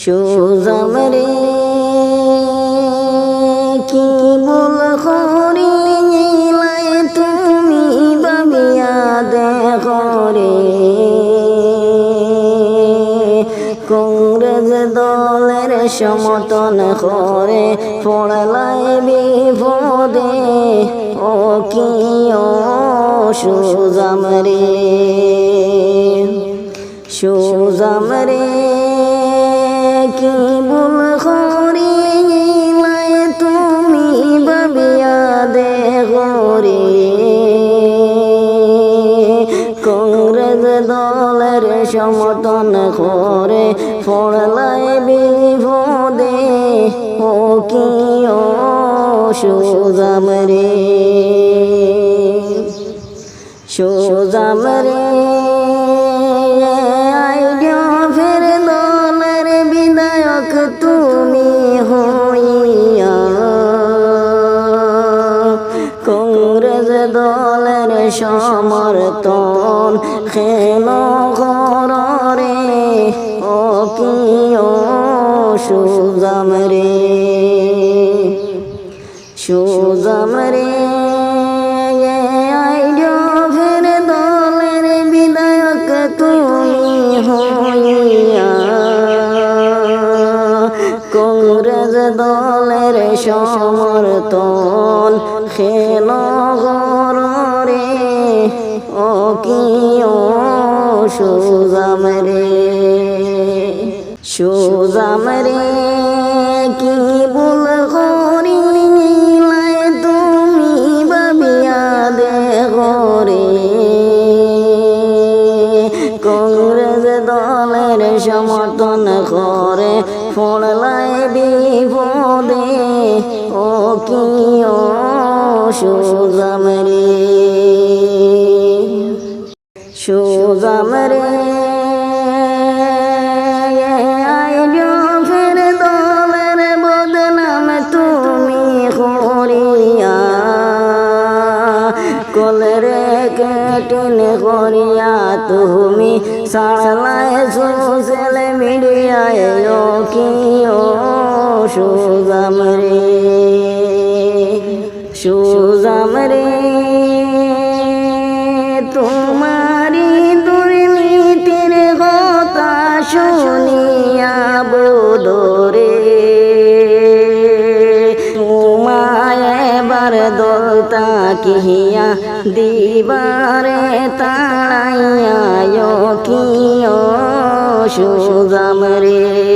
সুজাম রে কি বল করিলাই তুমি ভাবিয়া দেখো রে কংগ্রেস দলের সমর্থন করে পড়লাই বিপদে ও কি ও সুজাম রে সুজাম রে কি ভুল করিলাই তুমি ভাবিয়া দেখো রে কংগ্রেস দলের সমর্থন করে পড়লাই বিপদে ও কি ও সুজাম রে সুজাম রে তুমি হইয়া কংগ্রেস দলের সমর্থন খেল ঘরে ও কি ও সুজাম রে সুজাম রে ফের দলের বিধায়ক তুমি হইয়া কংগ্রেস দলের সমর্থন খেল ঘরে ও কি ও সুজাম রে সুজাম রে কি ভুল করিলাই তুমি ভাবিয়া দেখো রে কংগ্রেস দলের সমর্থন করে পড়লাই বিপদে ও কি ও সুজাম রে সুজাম রে ফের দলের বদনাম তুমি করিয়া কলরে কেটিন করিয়া তুমি সাড়লাই সোশ্যাল মিডিয়ায় ও কি ও সুজাম রে সুজাম রে তোমারি দুর্নীতির কথা শুনিয়া বোধরে তোমায় এবার দলতা কিয়া দিবারে তাড়াইয়া কি ও সুজাম রে